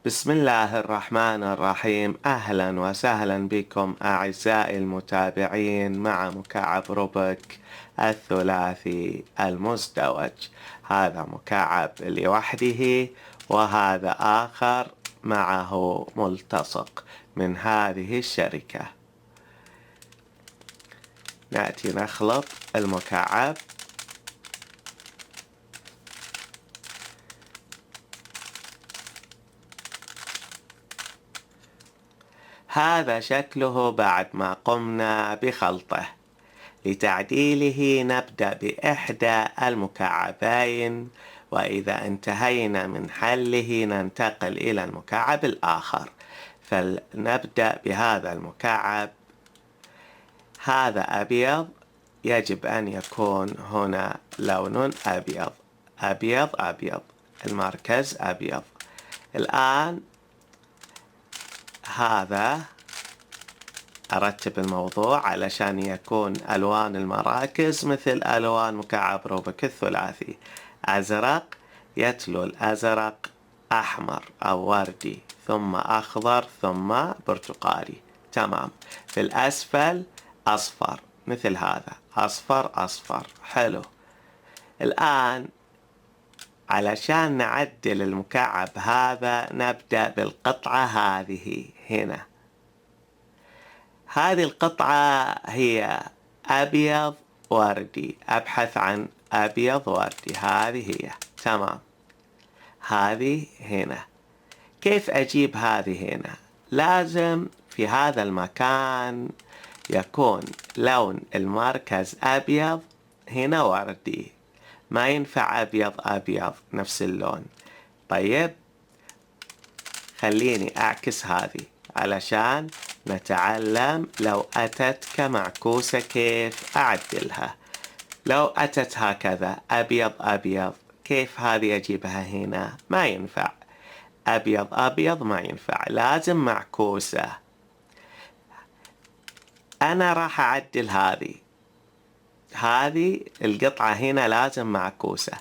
بسم الله الرحمن الرحيم. أهلا وسهلا بكم أعزائي المتابعين مع مكعب روبك الثلاثي المزدوج. هذا مكعب لوحده وهذا آخر معه ملتصق من هذه الشركة. نأتي نخلط المكعب. هذا شكله بعد ما قمنا بخلطه. لتعديله نبدأ بإحدى المكعبين، وإذا انتهينا من حله ننتقل إلى المكعب الآخر. فلنبدأ بهذا المكعب. هذا أبيض، يجب أن يكون هنا لون أبيض أبيض أبيض، المركز أبيض. الآن هذا أرتب الموضوع علشان يكون ألوان المراكز مثل ألوان مكعب روبك الثلاثي. أزرق يتلو الأزرق أحمر أو وردي، ثم أخضر، ثم برتقالي. تمام. في الأسفل أصفر مثل هذا، أصفر أصفر. حلو. الآن علشان نعدل المكعب هذا نبدأ بالقطعة هذه هنا. هذه القطعة هي أبيض وردي، أبحث عن أبيض وردي. هذه هي. تمام. هذه هنا. كيف أجيب هذه هنا؟ لازم في هذا المكان يكون لون المركز أبيض، هنا وردي. ما ينفع أبيض أبيض نفس اللون. طيب، خليني أعكس هذه علشان نتعلم لو أتت كمعكوسة كيف أعدلها. لو أتت هكذا أبيض أبيض، كيف هذه أجيبها هنا؟ ما ينفع. أبيض أبيض ما ينفع، لازم معكوسة. أنا راح أعدل هذه القطعة هنا لازم معكوسة.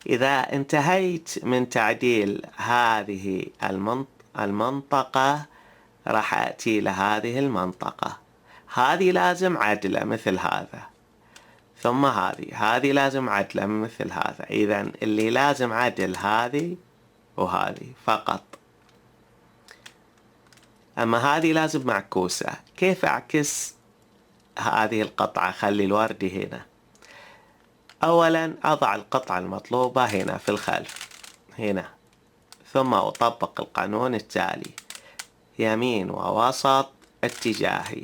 إذا انتهيت من تعديل هذه المنطقة راح أتي لهذه المنطقة. هذه لازم عدلة مثل هذا، ثم هذه لازم عدلة مثل هذا. إذا اللي لازم عدل هذه وهذه فقط، أما هذه لازم معكوسة. كيف أعكس هذه القطعة؟ خلي الوردي هنا. أولا أضع القطعة المطلوبة هنا في الخلف هنا، ثم أطبق القانون التالي: يمين ووسط اتجاهي،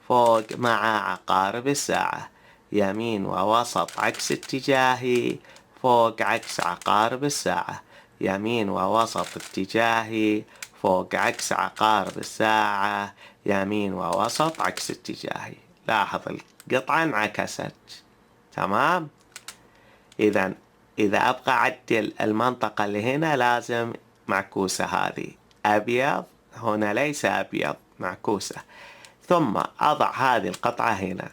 فوق مع عقارب الساعة. يمين ووسط عكس اتجاهي، فوق عكس عقارب الساعة. يمين ووسط اتجاهي، فوق عكس عقارب الساعة. يمين ووسط عكس اتجاهي. لاحظ القطعة انعكست. تمام. إذا أبغى أعدل المنطقة اللي هنا لازم معكوسة. هذه أبيض، هنا ليس أبيض، معكوسة. ثم أضع هذه القطعة هنا،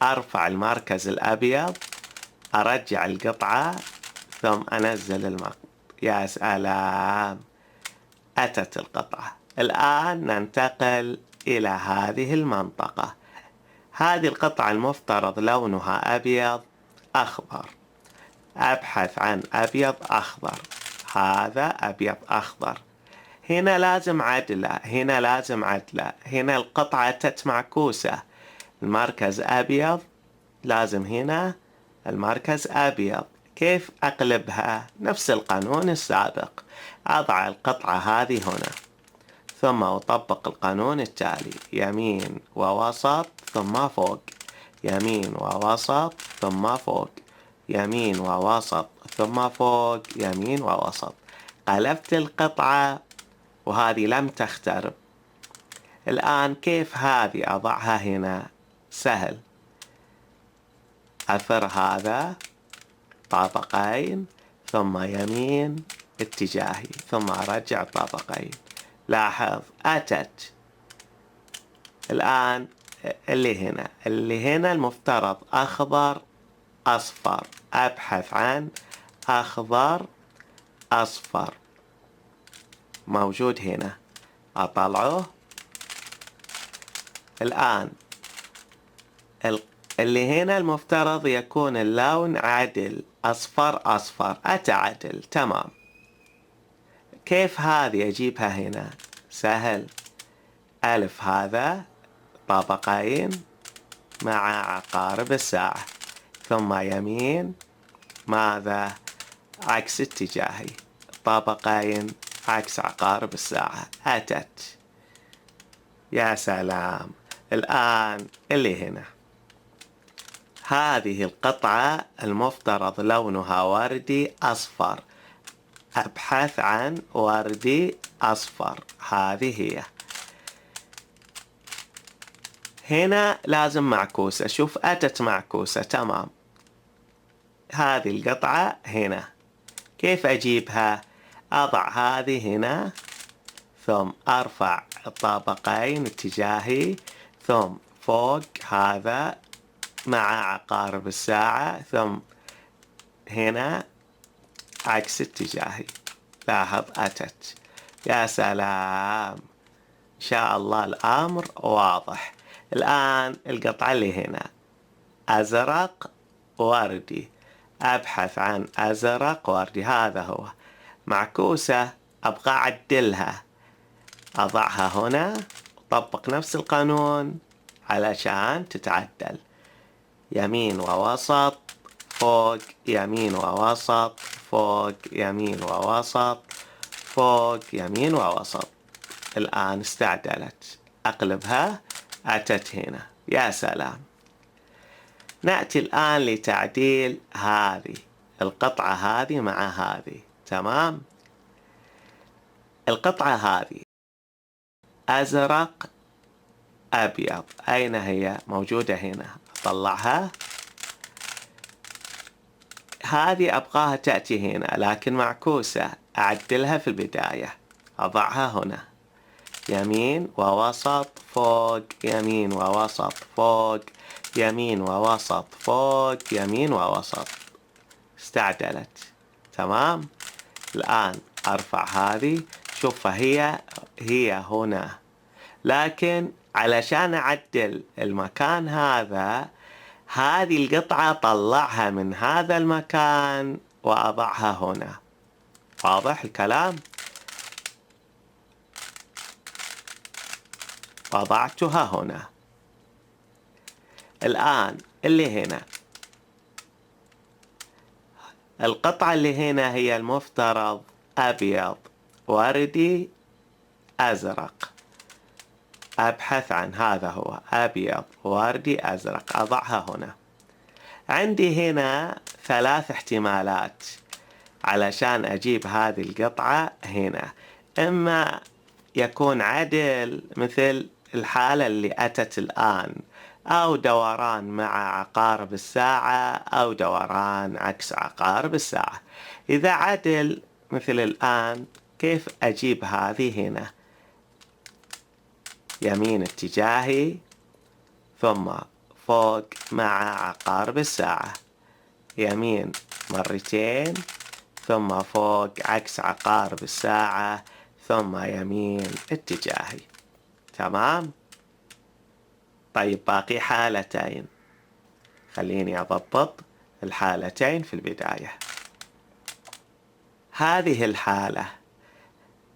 أرفع المركز الأبيض، أرجع القطعة، ثم أنزل المقط. يا سلام، أتت القطعة. الآن ننتقل إلى هذه المنطقة. هذه القطعة المفترض لونها أبيض أخضر. أبحث عن أبيض أخضر. هذا أبيض أخضر. هنا لازم عدلة، هنا لازم عدلة. هنا القطعة أتت معكوسة. المركز أبيض، لازم هنا المركز أبيض. كيف أقلبها؟ نفس القانون السابق. أضع القطعة هذه هنا، ثم أطبق القانون التالي: يمين ووسط ثم فوق. يمين ووسط ثم فوق. يمين ووسط ثم فوق. يمين ووسط. قلبت القطعة وهذه لم تخترب. الآن كيف هذه أضعها هنا؟ سهل. أثر هذا طابقين، ثم يمين اتجاهي، ثم أرجع طابقين. لاحظ أتت. الآن اللي هنا المفترض أخضر أصفر. أبحث عن أخضر أصفر. موجود هنا، أطلعه. الآن اللي هنا المفترض يكون اللون عدل، أصفر أصفر، أتعدل تمام. كيف هذه أجيبها هنا؟ سهل. ألف هذا طابقين مع عقارب الساعة، ثم يمين ماذا؟ عكس اتجاهي، طابقين عكس عقارب الساعة، أتت. يا سلام. الآن اللي هنا هذه القطعة المفترض لونها وردي أصفر، أبحث عن وردي أصفر، هذه هي. هنا لازم معكوسة، شوف أتت معكوسة تمام. هذه القطعة هنا، كيف أجيبها؟ أضع هذه هنا، ثم أرفع الطابقين اتجاهي، ثم فوق هذا مع عقارب الساعة، ثم هنا عكس اتجاهي. لاحظ أتت. يا سلام، إن شاء الله الأمر واضح. الآن القطعة اللي هنا أزرق وردي، أبحث عن أزرق وردي، هذا هو. معكوسة أبغى أعدلها، أضعها هنا، طبق نفس القانون علشان تتعدل. يمين ووسط، فوق، يمين ووسط، فوق، يمين ووسط، فوق، يمين ووسط. الآن استعدلت، أقلبها، أتت هنا. يا سلام. نأتي الآن لتعديل هذه القطعة، هذه مع هذه، تمام. القطعة هذه أزرق أبيض، أين هي؟ موجودة هنا، أطلعها. هذه أبغاها تأتي هنا لكن معكوسة، أعدلها في البداية، أضعها هنا، يمين ووسط، فوق، يمين ووسط، فوق، يمين ووسط، فوق، يمين ووسط. استعدلت تمام. الآن أرفع هذه، شوف هي هنا، لكن علشان أعدل المكان هذا، هذه القطعة طلعها من هذا المكان وأضعها هنا. واضح الكلام؟ وضعتها هنا. الآن اللي هنا القطعة اللي هنا هي المفترض أبيض وردي أزرق، أبحث عن هذا هو، أبيض وردي أزرق، أضعها هنا. عندي هنا 3 احتمالات علشان أجيب هذه القطعة هنا. إما يكون عدل مثل الحالة اللي أتت الآن، أو دوران مع عقارب الساعة، أو دوران عكس عقارب الساعة. إذا عدل مثل الآن، كيف أجيب هذه هنا؟ يمين اتجاهي، ثم فوق مع عقارب الساعة، يمين مرتين، ثم فوق عكس عقارب الساعة، ثم يمين اتجاهي. تمام؟ طيب باقي حالتين، خليني أضبط الحالتين في البداية. هذه الحالة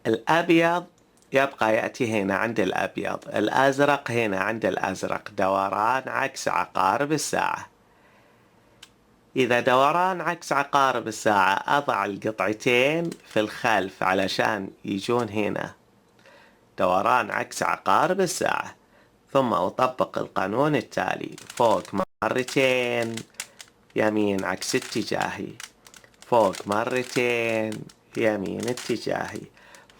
الأبيض يبقى يأتي هنا عند الأبيض، الأزرق هنا عند الأزرق، دوران عكس عقارب الساعة. إذا دوران عكس عقارب الساعة، أضع القطعتين في الخلف علشان يجون هنا، دوران عكس عقارب الساعة، ثم أطبق القانون التالي: فوق مرتين، يمين عكس اتجاهي، فوق مرتين، يمين اتجاهي،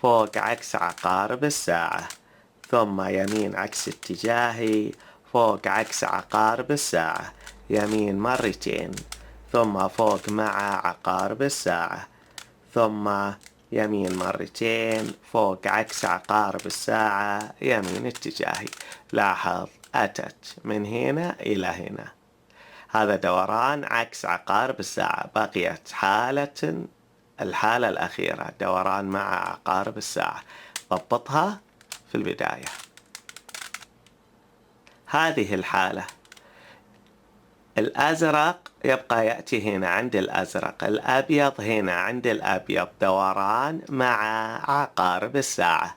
فوق عكس عقارب الساعة، ثم يمين عكس اتجاهي، فوق عكس عقارب الساعة، يمين مرتين، ثم فوق مع عقارب الساعة، ثم يمين مرتين، فوق عكس عقارب الساعة، يمين اتجاهي. لاحظ أتت من هنا إلى هنا، هذا دوران عكس عقارب الساعة. بقيت حالة الحالة الأخيرة دوران مع عقارب الساعة، ضبطها في البداية. هذه الحالة الأزرق يبقى يأتي هنا عند الأزرق، الأبيض هنا عند الأبيض، دوران مع عقارب الساعة.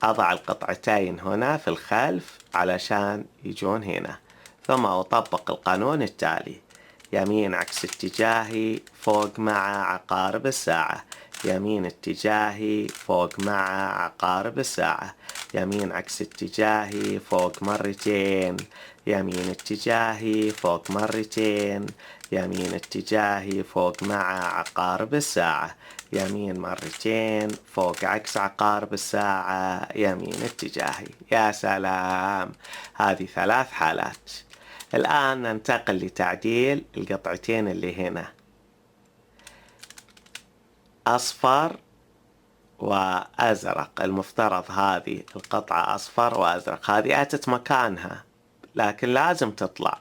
أضع القطعتين هنا في الخلف علشان يجون هنا، ثم أطبق القانون التالي: يمين عكس اتجاهي فوق مع عقارب الساعة، يمين اتجاهي فوق مع عقارب الساعة، يمين عكس اتجاهي فوق مرتين، يمين اتجاهي فوق مرتين، يمين اتجاهي فوق مع عقارب الساعة، يمين مرتين فوق عكس عقارب الساعة، يمين اتجاهي. يا سلام، هذه 3 حالات. الآن ننتقل لتعديل القطعتين اللي هنا، أصفر وأزرق. المفترض هذه القطعة أصفر وأزرق، هذه أتت مكانها لكن لازم تطلع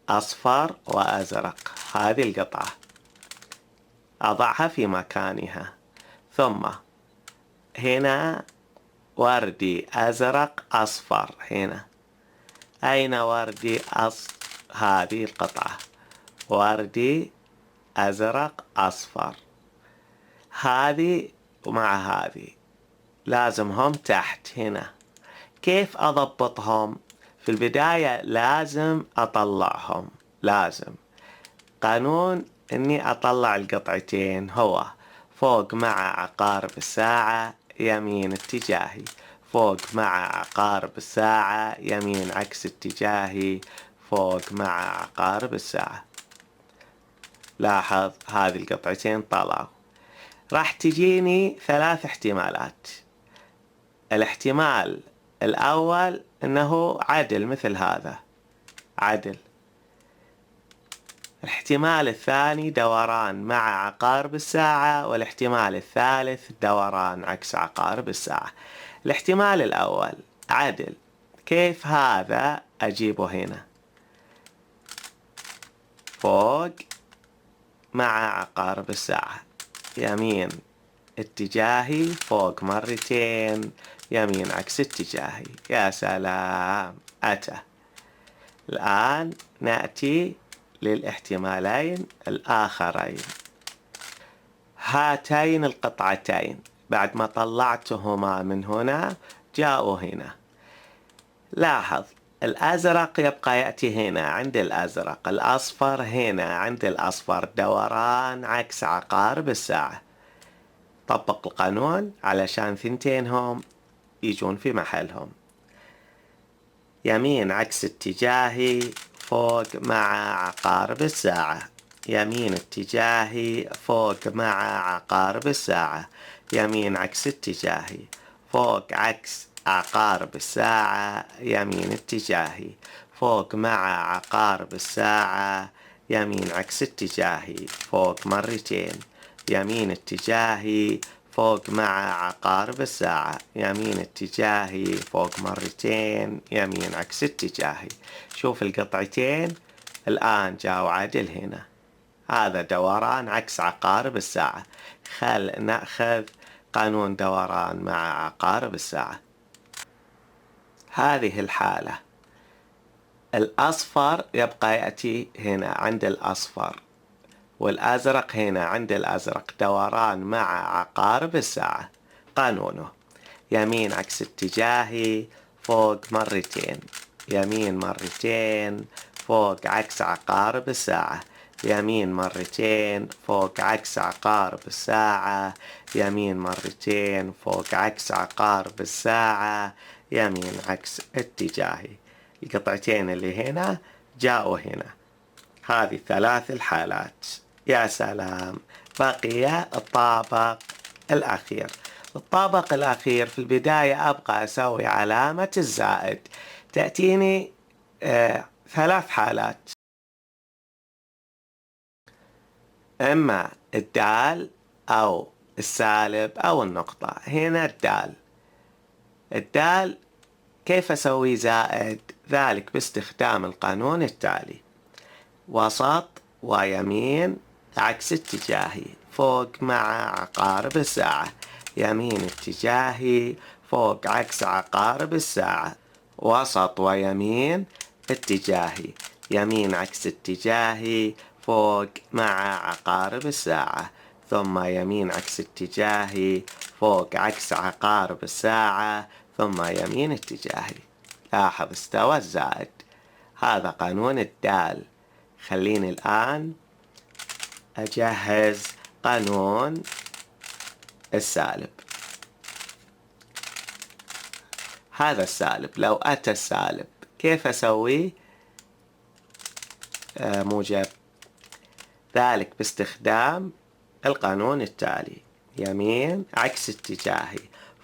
أصفر وأزرق. هذه القطعة أضعها في مكانها، ثم هنا وردي أزرق أصفر. هنا أين وردي هذه القطعة وردي أزرق أصفر، هذه ومع هذه لازمهم تحت هنا. كيف أضبطهم؟ في البداية لازم أطلعهم، لازم قانون إني أطلع القطعتين هو فوق مع عقارب الساعة يمين اتجاهي، فوق مع عقارب الساعة يمين عكس اتجاهي، فوق مع عقارب الساعة. لاحظ هذه القطعتين طلعوا. راح تجيني 3 احتمالات. الاحتمال الأول أنه عدل مثل هذا، عدل. الاحتمال الثاني دوران مع عقارب الساعة، والاحتمال الثالث دوران عكس عقارب الساعة. الاحتمال الأول عدل، كيف هذا أجيبه هنا؟ فوق مع عقارب الساعة يمين اتجاهي فوق مرتين، يمين عكس اتجاهي. يا سلام، أتى. الآن نأتي للاحتمالين الآخرين. هاتين القطعتين بعد ما طلعتهما من هنا جاءوا هنا. لاحظ الأزرق يبقى يأتي هنا عند الأزرق، الأصفر هنا عند الأصفر، دوران عكس عقارب الساعة. طبق القانون علشان ثنتينهم يجون في محلهم. يمين عكس اتجاهي فوق مع عقارب الساعة، يمين اتجاهي فوق مع عقارب الساعة، يمين عكس اتجاهي فوق عكس عقارب الساعة، يمين اتجاهي فوق مع عقارب الساعة، يمين عكس اتجاهي فوق مرتين، يمين اتجاهي فوق مع عقارب الساعة، يمين اتجاهي فوق مرتين، يمين عكس اتجاهي. شوف القطعتين الآن جاءوا عدل هنا. هذا دوران عكس عقارب الساعة. خل نأخذ قانون دوران مع عقارب الساعة. هذه الحالة الأصفر يبقى يأتي هنا عند الأصفر، والأزرق هنا عند الأزرق، دوران مع عقارب الساعة. قانونه يمين عكس اتجاهي فوق مرتين، يمين مرتين فوق عكس عقارب الساعة، يمين مرتين فوق عكس عقارب الساعة، يمين مرتين فوق عكس عقارب الساعة، يمين عكس اتجاهي. القطعتين اللي هنا جاءوا هنا. هذه 3 الحالات. يا سلام، بقي الطابق الأخير. الطابق الأخير في البداية أبقى أسوي علامة الزائد، تأتيني 3 حالات: إما الدال أو السالب أو النقطة. هنا الدال كيف أسوي زائد؟ ذلك باستخدام القانون التالي: وسط ويمين عكس اتجاهي، فوق مع عقارب الساعة. يمين اتجاهي فوق عكس عقارب الساعة. وسط ويمين اتجاهي، يمين عكس اتجاهي فوق مع عقارب الساعة، ثم يمين عكس اتجاهي فوق عكس عقارب الساعة، ثم يمين اتجاهي. لاحظ استوى الزائد. هذا قانون الدال. خليني الآن أجهز قانون السالب. هذا السالب، لو أتى السالب كيف أسويه؟ موجب. ذلك باستخدام القانون التالي: يمين عكس اتجاهي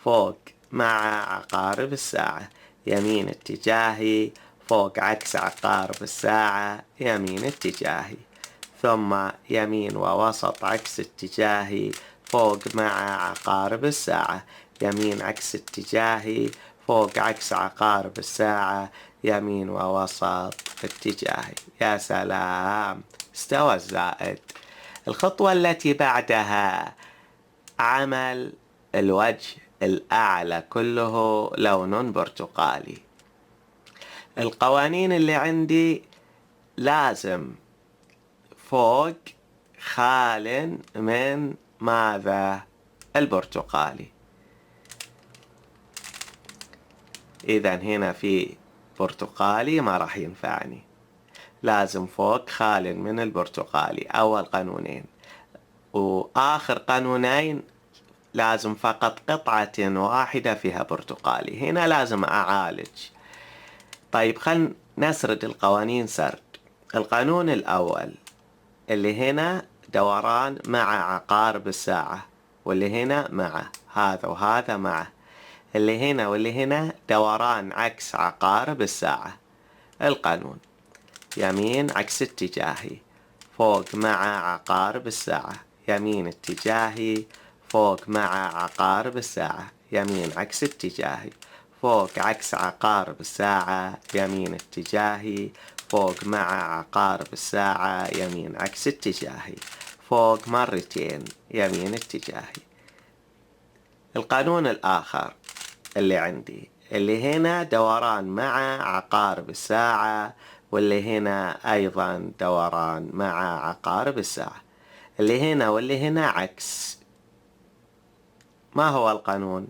فوق مع عقارب الساعة، يمين اتجاهي فوق عكس عقارب الساعة، يمين اتجاهي، ثم يمين ووسط عكس اتجاهي فوق مع عقارب الساعة، يمين عكس اتجاهي فوق عكس عقارب الساعة، يمين ووسط اتجاهي. يا سلام، استوى الزائد. الخطوة التي بعدها عمل الوجه الأعلى كله لون برتقالي. القوانين اللي عندي لازم فوق خال من ماذا؟ البرتقالي. إذا هنا في برتقالي ما راح ينفعني، لازم فوق خال من البرتقالي. أول قانونين، وآخر قانونين لازم فقط قطعة واحدة فيها برتقالي. هنا لازم أعالج. طيب خلنا نسرد القوانين سرد. القانون الأول اللي هنا دوران مع عقارب الساعة، واللي هنا مع هذا وهذا معه. اللي هنا واللي هنا دوران عكس عقارب الساعة. القانون: يمين عكس اتجاهي فوق مع عقارب الساعة، يمين اتجاهي فوق مع عقارب الساعة، يمين عكس اتجاهي فوق عكس عقارب الساعة، يمين اتجاهي فوق مع عقارب الساعة، يمين عكس اتجاهي فوق مرتين، يمين اتجاهي. القانون الآخر اللي عندي اللي هنا دوران مع عقارب الساعة، واللي هنا أيضا دوران مع عقارب الساعة. اللي هنا واللي هنا عكس. ما هو القانون؟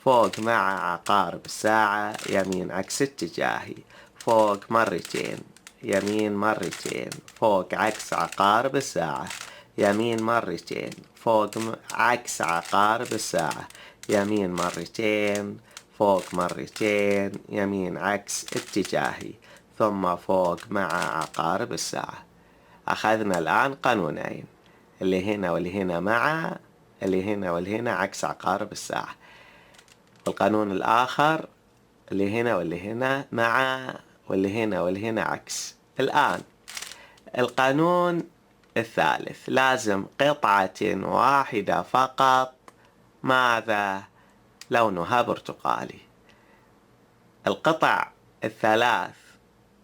فوق مع عقارب الساعة، يمين عكس اتجاهي فوق مرتين، يمين مرتين فوق عكس عقارب الساعة، يمين مرتين فوق عكس عقارب الساعة، يمين مرتين فوق مرتين، يمين عكس اتجاهي، ثم فوق مع عقارب الساعة. أخذنا الآن قانونين، اللي هنا واللي هنا مع، اللي هنا واللي هنا عكس عقارب الساعة. والقانون الآخر اللي هنا واللي هنا مع، واللي هنا واللي هنا عكس. الآن القانون الثالث لازم قطعة واحدة فقط ماذا؟ لونها برتقالي. القطع الثلاث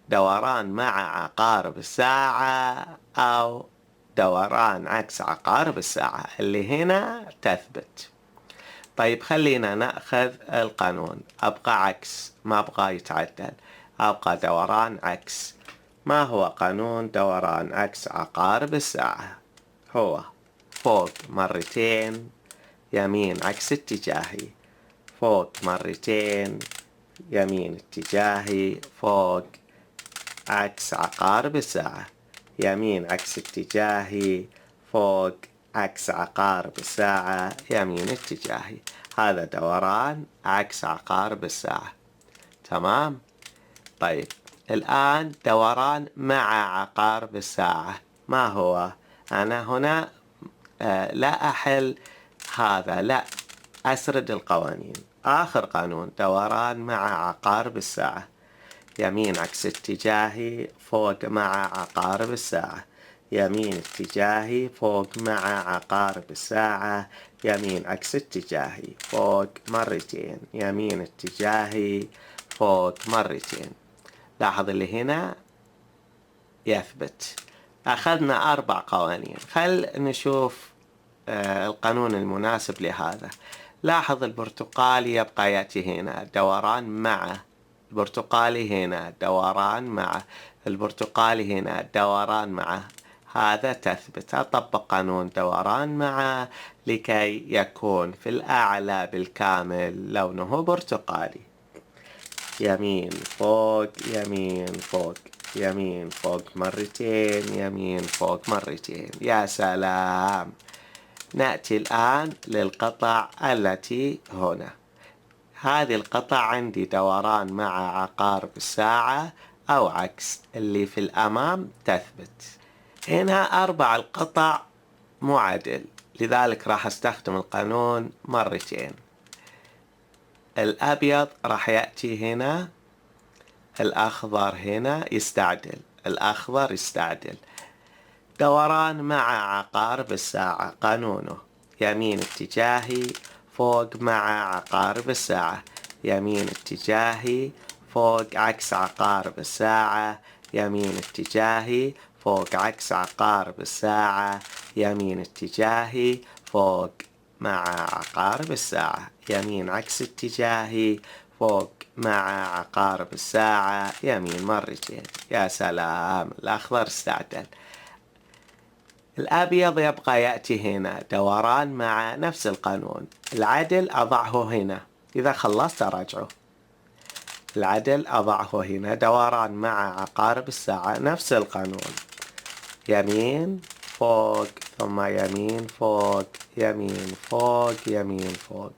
دوران مع عقارب الساعة أو دوران عكس عقارب الساعة، اللي هنا تثبت. طيب خلينا نأخذ القانون. أبقى عكس، ما أبقى يتعدل، أبقى دوران عكس. ما هو قانون دوران عكس عقارب الساعة؟ هو فوق مرتين، يمين عكس اتجاهي فوق مرتين، يمين اتجاهي فوق عكس عقارب الساعة، يمين عكس اتجاهي فوق عكس عقارب الساعة، يمين اتجاهي. هذا دوران عكس عقارب الساعة. تمام؟ طيب الآن دوران مع عقارب الساعة ما هو؟ أنا هنا لا أحل هذا، لا أسرد القوانين. آخر قانون دوران مع عقارب الساعة، يمين عكس اتجاهي فوق مع عقارب الساعة، يمين اتجاهي فوق مع عقارب الساعة، يمين عكس اتجاهي فوق مرتين، يمين اتجاهي فوق مرتين. لاحظ اللي هنا يثبت. أخذنا 4 قوانين. خل نشوف القانون المناسب لهذا. لاحظ البرتقالي يبقى يأتي هنا دوران مع، البرتقالي هنا دوران مع، البرتقالي هنا دوران مع، هذا تثبت. أطبق قانون دوران مع لكي يكون في الأعلى بالكامل لونه برتقالي. يمين فوق يمين فوق يمين فوق مرتين يمين فوق مرتين. يا سلام. نأتي الآن للقطع التي هنا. هذه القطع عندي دوران مع عقارب الساعة أو عكس، اللي في الأمام تثبت. هنا 4 القطع معادل، لذلك راح استخدم القانون مرتين. الأبيض راح يأتي هنا، الأخضر هنا يستعدل، الأخضر يستعدل. دوران مع عقارب الساعة قانونه يمين اتجاهي فوق مع عقارب الساعة، يمين اتجاهي فوق عكس عقارب الساعة، يمين اتجاهي فوق عكس عقارب الساعة، يمين اتجاهي فوق مع عقارب الساعة، يمين عكس اتجاهي فوق مع عقارب الساعة، يمين مرتين. يا سلام. الأخضر استعدل. الأبيض يبقى يأتي هنا دوران مع نفس القانون. العدل أضعه هنا، إذا خلصت أراجعه. العدل أضعه هنا دوران مع عقارب الساعة، نفس القانون. يمين فوق ثم يمين فوق يمين فوق يمين فوق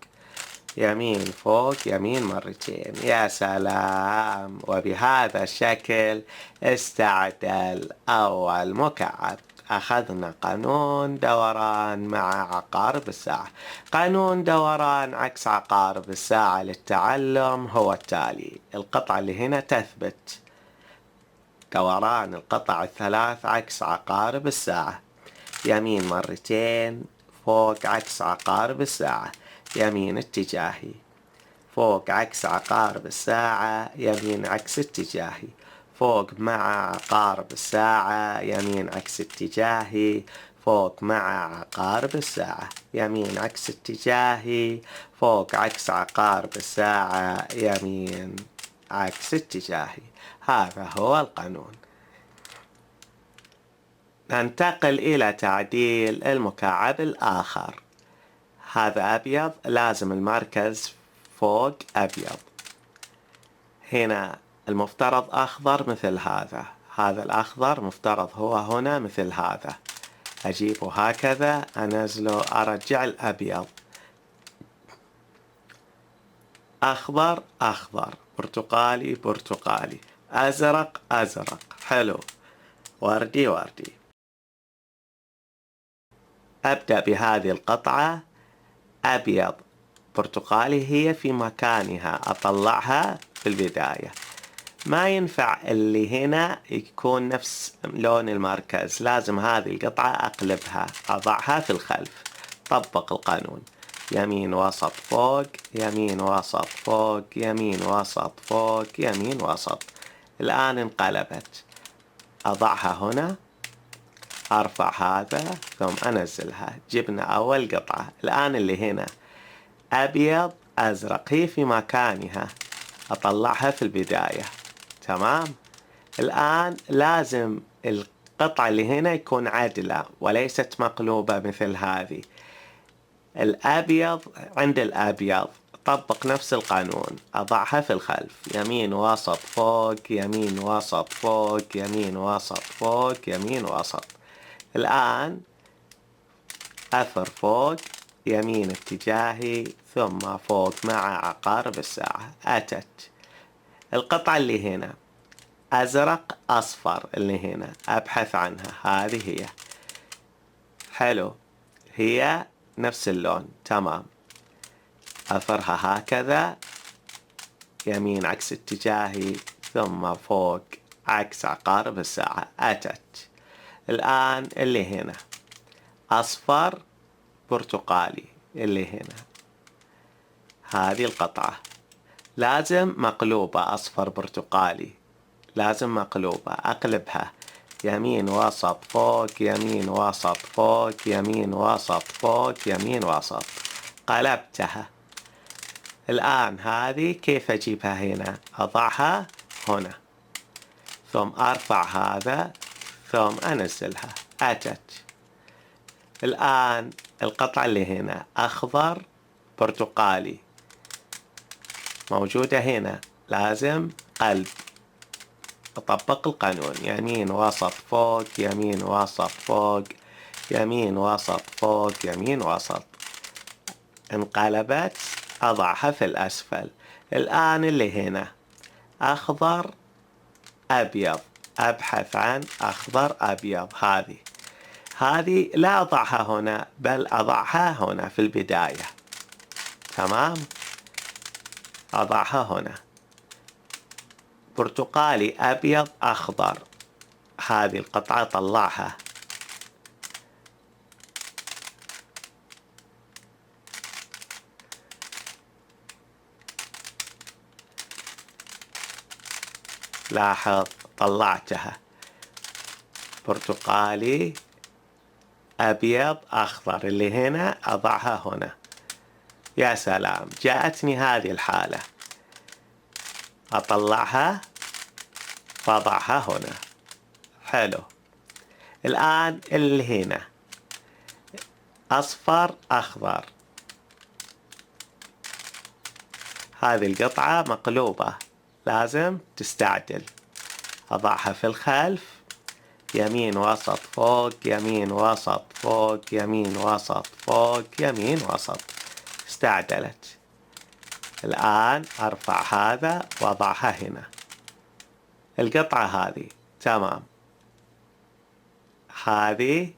يمين فوق يمين مرتين. يا سلام. وبهذا الشكل استعدل أول مكعب. أخذنا قانون دوران مع عقارب الساعة. قانون دوران عكس عقارب الساعة للتعلم هو التالي. القطعة اللي هنا تثبت. دوران القطع الثلاث عكس عقارب الساعة. يمين مرتين فوق عكس عقارب الساعة، يمين اتجاهي فوق عكس عقارب الساعة، يمين عكس اتجاهي فوق مع عقارب الساعة، يمين عكس اتجاهي فوق مع عقارب الساعة، يمين عكس اتجاهي فوق عكس عقارب الساعة، يمين عكس اتجاهي. هذا هو القانون. ننتقل إلى تعديل المكعب الآخر. هذا أبيض، لازم المركز فوق أبيض. هنا المفترض أخضر مثل هذا، هذا الأخضر مفترض هو هنا مثل هذا. أجيبه هكذا، أنزله، أرجع الأبيض. أخضر أخضر، برتقالي برتقالي، أزرق أزرق. حلو. وردي وردي. أبدأ بهذه القطعة أبيض برتقالي، هي في مكانها، أطلعها في البداية. ما ينفع اللي هنا يكون نفس لون المركز، لازم هذه القطعة أقلبها، أضعها في الخلف. طبق القانون. يمين وسط فوق يمين وسط فوق يمين وسط فوق يمين وسط. الآن انقلبت. أضعها هنا، أرفع هذا ثم أنزلها. جبنا أول قطعة. الآن اللي هنا أبيض أزرق، هي في مكانها، أطلعها في البداية. تمام. الآن لازم القطعة اللي هنا يكون عدلة وليست مقلوبة مثل هذه. الأبيض عند الأبيض طبق نفس القانون، أضعها في الخلف. يمين وسط فوق يمين وسط فوق يمين وسط فوق يمين وسط. الآن أثر فوق يمين اتجاهي ثم فوق مع عقارب الساعة. أتت القطعة اللي هنا أزرق أصفر، اللي هنا أبحث عنها، هذه هي. حلو. هي نفس اللون. تمام. أثرها هكذا، يمين عكس اتجاهي ثم فوق عكس عقارب الساعة. أتت. الآن اللي هنا أصفر برتقالي، اللي هنا هذه القطعة لازم مقلوبة. أصفر برتقالي لازم مقلوبة، أقلبها. يمين وسط فوق يمين وسط فوق يمين وسط فوق يمين وسط. قلبتها. الآن هذه كيف أجيبها هنا؟ أضعها هنا، ثم أرفع هذا، ثم أنزلها. أتت. الآن القطعة اللي هنا أخضر برتقالي موجودة هنا، لازم قلب. أطبق القانون: يمين وسط فوق يمين وسط فوق يمين وسط فوق يمين وسط. انقلبت، أضعها في الأسفل. الآن اللي هنا أخضر أبيض، أبحث عن أخضر أبيض. هذه لا أضعها هنا، بل أضعها هنا في البداية. تمام؟ أضعها هنا. برتقالي أبيض أخضر، هذه القطعة طلعها. لاحظ طلعتها. برتقالي أبيض أخضر، اللي هنا أضعها هنا. يا سلام، جاءتني هذه الحالة. أطلعها وأضعها هنا. حلو. الآن اللي هنا أصفر أخضر، هذه القطعة مقلوبة، لازم تستعدل. أضعها في الخلف. يمين وسط فوق يمين وسط فوق يمين وسط فوق يمين وسط. استعدلت. الآن أرفع هذا وأضعها هنا. القطعة هذه تمام. هذه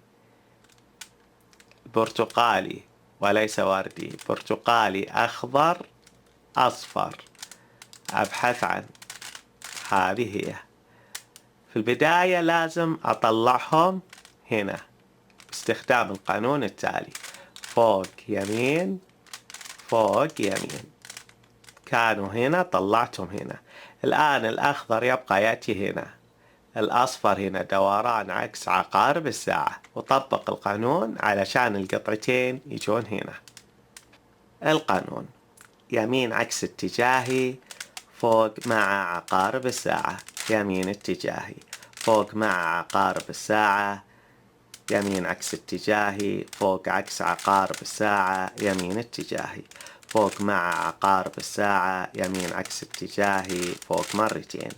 برتقالي وليس وردي، برتقالي أخضر أصفر. أبحث عن هذه هي. في البداية لازم أطلعهم هنا باستخدام القانون التالي: فوق يمين فوق يمين. كانوا هنا، طلعتهم هنا. الآن الأخضر يبقى يأتي هنا، الأصفر هنا دوران عكس عقارب الساعة. وطبق القانون علشان القطعتين يجون هنا. القانون: يمين عكس اتجاهي فوق مع عقارب الساعة يمين اتجاهي، فوق مع عقارب الساعة يمين عكس اتجاهي، فوق عكس عقارب الساعة يمين اتجاهي، فوق مع عقارب الساعة يمين عكس اتجاهي، فوق مرتين،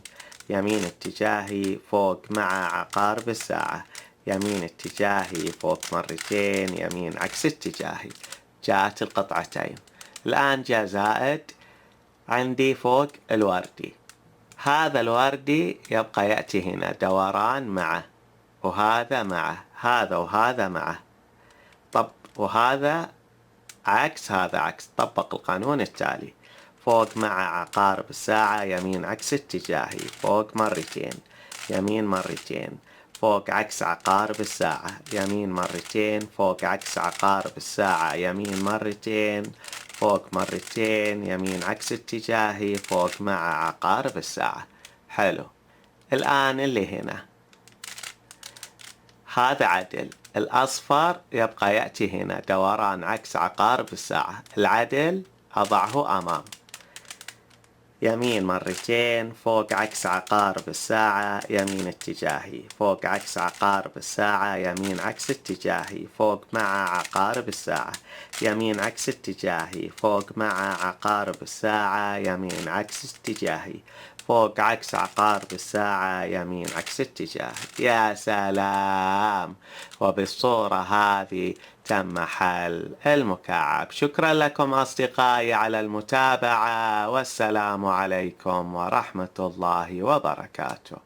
يمين اتجاهي، فوق مع عقارب الساعة يمين اتجاهي، فوق مرتين، يمين عكس اتجاهي. جاءت القطعتين. الآن جاء زائد عندي فوق الوردي. هذا الوردي يبقى يأتي هنا دوران معه، وهذا معه، هذا وهذا معه. وهذا عكس هذا عكس. طبق القانون التالي: فوق مع عقارب الساعة يمين عكس اتجاهي، فوق مرتين يمين مرتين، فوق عكس عقارب الساعة يمين مرتين، فوق عكس عقارب الساعة يمين مرتين، فوق مرتين يمين عكس اتجاهي، فوق مع عقارب الساعة. حلو. الآن اللي هنا هذا عدل. الأصفر يبقى يأتي هنا دوران عكس عقارب الساعة. العدل أضعه أمام. يمين مرتين، فوق عكس عقارب الساعة يمين اتجاهي، فوق عكس عقارب الساعة يمين عكس اتجاهي، فوق مع عقارب الساعة يمين عكس اتجاهي، فوق مع عقارب الساعة يمين عكس اتجاهي، فوق عكس عقارب الساعة يمين عكس اتجاهي. يا سلام! وبالصورة هذه تم حل المكعب. شكرا لكم أصدقائي على المتابعة، والسلام عليكم ورحمة الله وبركاته.